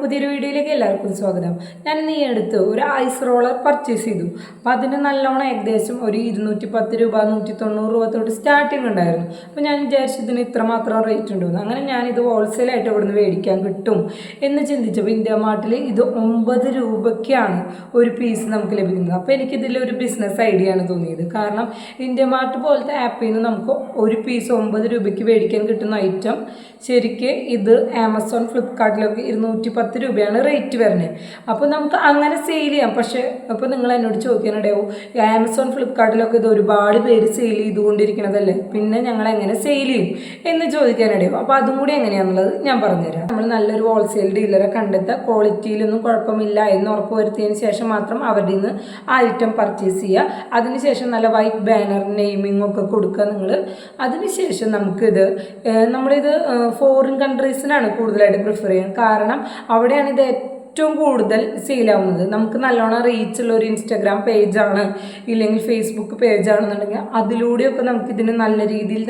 പുതിയൊരു വീഡിയോയിലേക്ക് എല്ലാവർക്കും സ്വാഗതം. ഞാൻ ഈ അടുത്ത് ഒരു ഐസ് റോളർ പർച്ചേസ് ചെയ്തു. അപ്പോൾ അതിന് നല്ലോണം ഏകദേശം ഒരു 210 രൂപ 190 രൂപ തൊട്ട് സ്റ്റാർട്ടിങ് ഉണ്ടായിരുന്നു. അപ്പോൾ ഞാൻ വിചാരിച്ചു ഇതിന് ഇത്രമാത്രം റേറ്റ് ഉണ്ടെന്ന്. അങ്ങനെ ഞാനിത് ഹോൾസെയിലായിട്ട് ഇവിടുന്ന് മേടിക്കാൻ കിട്ടും എന്ന് ചിന്തിച്ചപ്പോൾ ഇന്ത്യ മാർട്ടിൽ ഇത് 9 രൂപയ്ക്കാണ് ഒരു പീസ് നമുക്ക് ലഭിക്കുന്നത്. അപ്പോൾ എനിക്കിതിലൊരു ബിസിനസ് ഐഡിയ ആണ് തോന്നിയത്. കാരണം ഇന്ത്യ മാർട്ട് പോലത്തെ ആപ്പിൽ നിന്ന് നമുക്ക് ഒരു പീസ് 9 രൂപയ്ക്ക് മേടിക്കാൻ കിട്ടുന്ന ഐറ്റം ശരിക്ക് ഇത് ആമസോൺ ഫ്ലിപ്കാർട്ടിലൊക്കെ 210 രൂപയാണ് റേറ്റ് വരുന്നത്. അപ്പോൾ നമുക്ക് അങ്ങനെ സെയിൽ ചെയ്യാം. പക്ഷേ അപ്പോൾ നിങ്ങൾ എന്നോട് ചോദിക്കാനിടയാവും, ആമസോൺ ഫ്ലിപ്കാർട്ടിലൊക്കെ ഇത് ഒരുപാട് പേര് സെയിൽ ചെയ്തുകൊണ്ടിരിക്കണതല്ലേ, പിന്നെ ഞങ്ങൾ എങ്ങനെ സെയിൽ ചെയ്യും എന്ന് ചോദിക്കാനിടയാവും. അപ്പോൾ അതും കൂടി എങ്ങനെയാണെന്നുള്ളത് ഞാൻ പറഞ്ഞുതരാം. നമ്മൾ നല്ലൊരു ഹോൾസെയിൽ ഡീലറെ കണ്ടെത്തുക, ക്വാളിറ്റിയിലൊന്നും കുഴപ്പമില്ല എന്ന് ഉറപ്പ് വരുത്തിയതിന് ശേഷം മാത്രം അവരുടെ നിന്ന് ആ ഐറ്റം പർച്ചേസ് ചെയ്യുക. അതിനുശേഷം നല്ല വൈറ്റ് ബാനർ നെയിമിംഗ് ഒക്കെ കൊടുക്കുക നിങ്ങൾ. അതിനുശേഷം നമുക്കിത് നമ്മളിത് ഫോറിൻ കൺട്രീസിനാണ് കൂടുതലായിട്ട് പ്രിഫർ ചെയ്യുന്നത്. കാരണം അവിടെയാണ് ഇത് ഏറ്റവും കൂടുതൽ സെയിലാവുന്നത്. നമുക്ക് നല്ലോണം റീച്ചുള്ള ഒരു ഇൻസ്റ്റാഗ്രാം പേജാണ് ഇല്ലെങ്കിൽ ഫേസ്ബുക്ക് പേജാണെന്നുണ്ടെങ്കിൽ അതിലൂടെയൊക്കെ നമുക്കിതിന് നല്ല രീതിയിൽ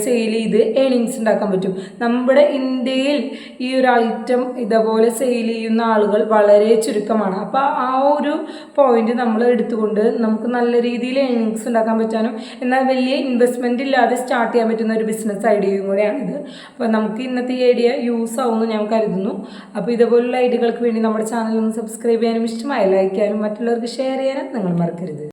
സെയിൽ ചെയ്ത് ഏണിങ്സ് ഉണ്ടാക്കാൻ പറ്റും. നമ്മുടെ ഇന്ത്യയിൽ ഈ ഒരു ഐറ്റം ഇതേപോലെ സെയിൽ ചെയ്യുന്ന ആളുകൾ വളരെ ചുരുക്കമാണ്. അപ്പോൾ ആ ഒരു പോയിന്റ് നമ്മൾ എടുത്തുകൊണ്ട് നമുക്ക് നല്ല രീതിയിൽ ഏണിങ്സ് ഉണ്ടാക്കാൻ പറ്റാനും എന്നാൽ വലിയ ഇൻവെസ്റ്റ്മെൻറ്റ് ഇല്ലാതെ സ്റ്റാർട്ട് ചെയ്യാൻ പറ്റുന്ന ഒരു ബിസിനസ് ഐഡിയയും കൂടെയാണിത്. അപ്പോൾ നമുക്ക് ഇന്നത്തെ ഈ ഐഡിയ യൂസ് ആവുമെന്ന് ഞാൻ കരുതുന്നു. അപ്പോൾ ഇതുപോലുള്ള ഐഡിയകൾക്ക് വേണ്ടി നമ്മുടെ ചാനൽ ഒന്ന് സബ്സ്ക്രൈബ് ചെയ്യാനും ഇഷ്ടമായി ലൈക്ക് ചെയ്യാനും മറ്റുള്ളവർക്ക് ഷെയർ ചെയ്യാനും നിങ്ങൾ മറക്കരുത്.